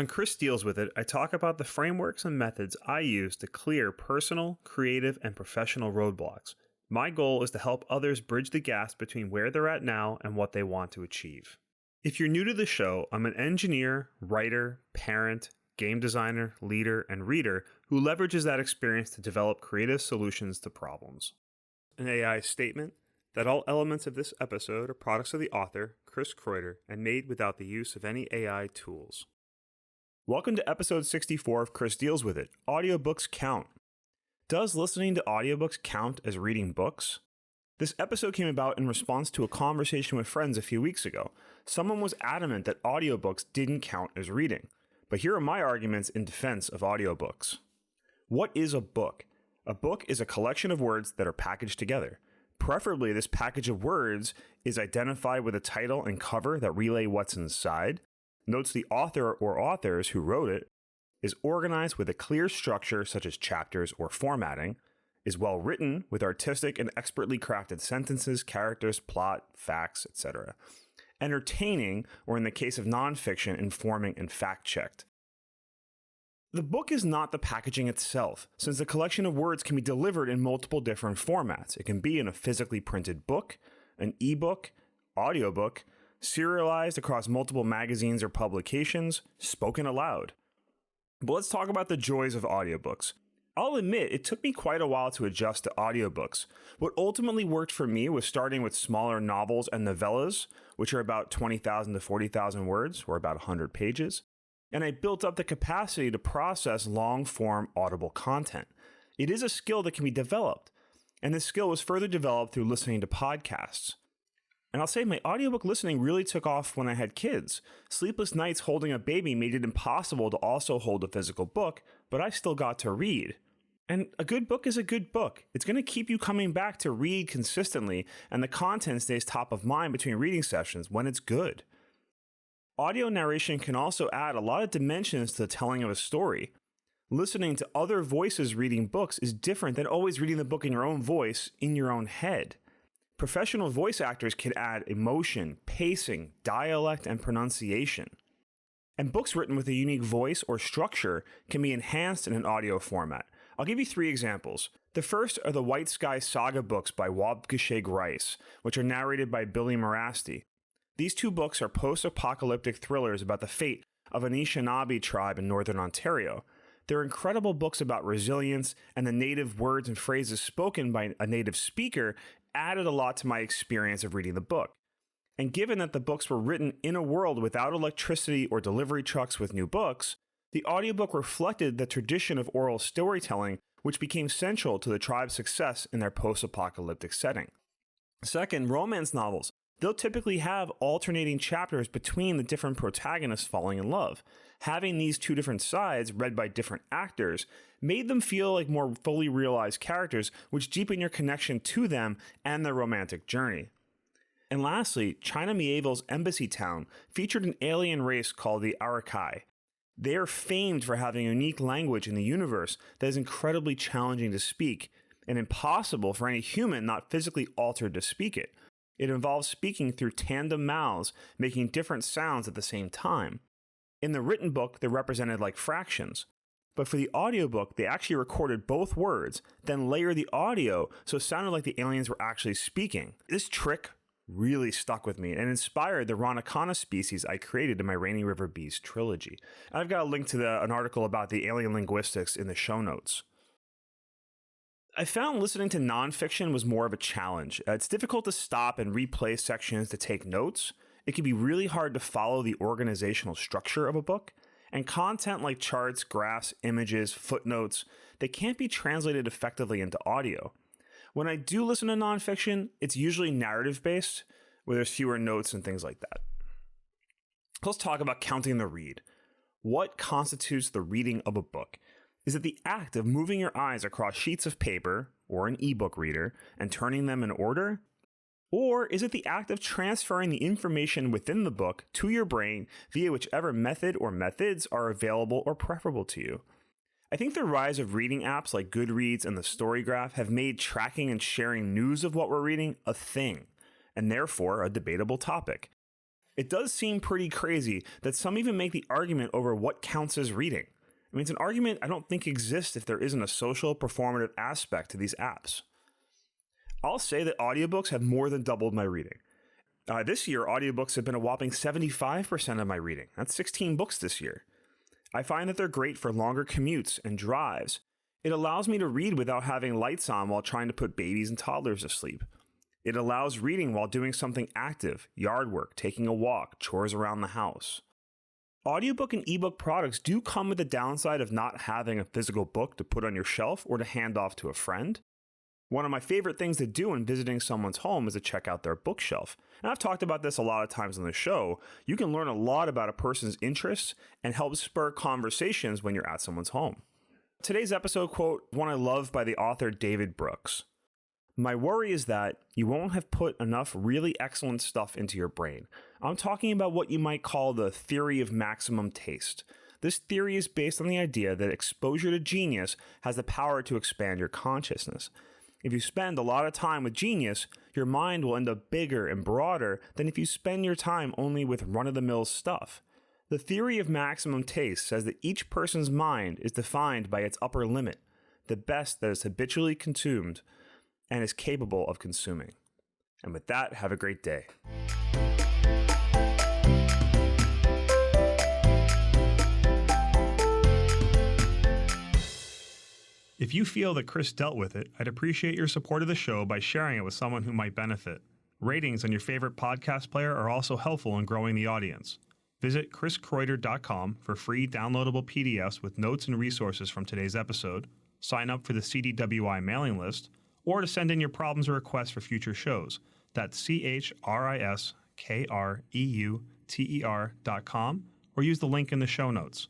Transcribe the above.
On Chris Deals With It, I talk about the frameworks and methods I use to clear personal, creative, and professional roadblocks. My goal is to help others bridge the gaps between where they're at now and what they want to achieve. If you're new to the show, I'm an engineer, writer, parent, game designer, leader, and reader who leverages that experience to develop creative solutions to problems. An AI statement that all elements of this episode are products of the author, Chris Kreuter, and made without the use of any AI tools. Welcome to episode 64 of Chris Deals With It. Audiobooks count. Does listening to audiobooks count as reading books? This episode came about in response to a conversation with friends a few weeks ago. Someone was adamant that audiobooks didn't count as reading. But here are my arguments in defense of audiobooks. What is a book? A book is a collection of words that are packaged together. Preferably, this package of words is identified with a title and cover that relay what's inside, notes the author or authors who wrote it, is organized with a clear structure such as chapters or formatting, is well written with artistic and expertly crafted sentences, characters, plot, facts, etc., entertaining, or in the case of nonfiction, informing and fact-checked. The book is not the packaging itself, since the collection of words can be delivered in multiple different formats. It can be in a physically printed book, an ebook, audiobook, serialized across multiple magazines or publications, spoken aloud. But let's talk about the joys of audiobooks. I'll admit, it took me quite a while to adjust to audiobooks. What ultimately worked for me was starting with smaller novels and novellas, which are about 20,000 to 40,000 words, or about 100 pages, and I built up the capacity to process long-form audible content. It is a skill that can be developed, and this skill was further developed through listening to podcasts. And I'll say my audiobook listening really took off when I had kids. Sleepless nights holding a baby made it impossible to also hold a physical book, but I still got to read. And a good book is a good book. It's going to keep you coming back to read consistently, and the content stays top of mind between reading sessions when it's good. Audio narration can also add a lot of dimensions to the telling of a story. Listening to other voices reading books is different than always reading the book in your own voice, in your own head. Professional voice actors can add emotion, pacing, dialect, and pronunciation. And books written with a unique voice or structure can be enhanced in an audio format. I'll give you 3 examples. The first are the White Sky Saga books by Waubgeshig Rice, which are narrated by Billy Morasti. These 2 books are post-apocalyptic thrillers about the fate of an Anishinaabe tribe in northern Ontario. They're incredible books about resilience, and the native words and phrases spoken by a native speaker added a lot to my experience of reading the book. And given that the books were written in a world without electricity or delivery trucks with new books, the audiobook reflected the tradition of oral storytelling, which became central to the tribe's success in their post-apocalyptic setting. Second, romance novels. They'll typically have alternating chapters between the different protagonists falling in love. Having these 2 different sides, read by different actors, made them feel like more fully realized characters, which deepen your connection to them and their romantic journey. And lastly, China Miéville's Embassy Town featured an alien race called the Arakai. They are famed for having a unique language in the universe that is incredibly challenging to speak, and impossible for any human not physically altered to speak it. It involves speaking through tandem mouths, making different sounds at the same time. In the written book, they're represented like fractions. But for the audiobook, they actually recorded both words, then layered the audio so it sounded like the aliens were actually speaking. This trick really stuck with me and inspired the Ronacana species I created in my Rainy River Bees trilogy. I've got a link to an article about the alien linguistics in the show notes. I found listening to nonfiction was more of a challenge. It's difficult to stop and replay sections to take notes. It can be really hard to follow the organizational structure of a book. And content like charts, graphs, images, footnotes, they can't be translated effectively into audio. When I do listen to nonfiction, it's usually narrative-based, where there's fewer notes and things like that. Let's talk about counting the read. What constitutes the reading of a book? Is it the act of moving your eyes across sheets of paper or an ebook reader and turning them in order? Or is it the act of transferring the information within the book to your brain via whichever method or methods are available or preferable to you? I think the rise of reading apps like Goodreads and the Storygraph have made tracking and sharing news of what we're reading a thing, and therefore a debatable topic. It does seem pretty crazy that some even make the argument over what counts as reading. I mean, it's an argument I don't think exists if there isn't a social, performative aspect to these apps. I'll say that audiobooks have more than doubled my reading. This year, audiobooks have been a whopping 75% of my reading. That's 16 books this year. I find that they're great for longer commutes and drives. It allows me to read without having lights on while trying to put babies and toddlers to sleep. It allows reading while doing something active, yard work, taking a walk, chores around the house. Audiobook and ebook products do come with the downside of not having a physical book to put on your shelf or to hand off to a friend. One of my favorite things to do when visiting someone's home is to check out their bookshelf. And I've talked about this a lot of times on the show. You can learn a lot about a person's interests and help spur conversations when you're at someone's home. Today's episode quote, one I love by the author David Brooks. My worry is that you won't have put enough really excellent stuff into your brain. I'm talking about what you might call the theory of maximum taste. This theory is based on the idea that exposure to genius has the power to expand your consciousness. If you spend a lot of time with genius, your mind will end up bigger and broader than if you spend your time only with run-of-the-mill stuff. The theory of maximum taste says that each person's mind is defined by its upper limit, the best that is habitually consumed and is capable of consuming. And with that, have a great day. If you feel that Chris dealt with it, I'd appreciate your support of the show by sharing it with someone who might benefit. Ratings on your favorite podcast player are also helpful in growing the audience. Visit chriskreuter.com for free downloadable PDFs with notes and resources from today's episode, sign up for the CDWI mailing list, or to send in your problems or requests for future shows. That's CHRISKREUTER.com, or use the link in the show notes.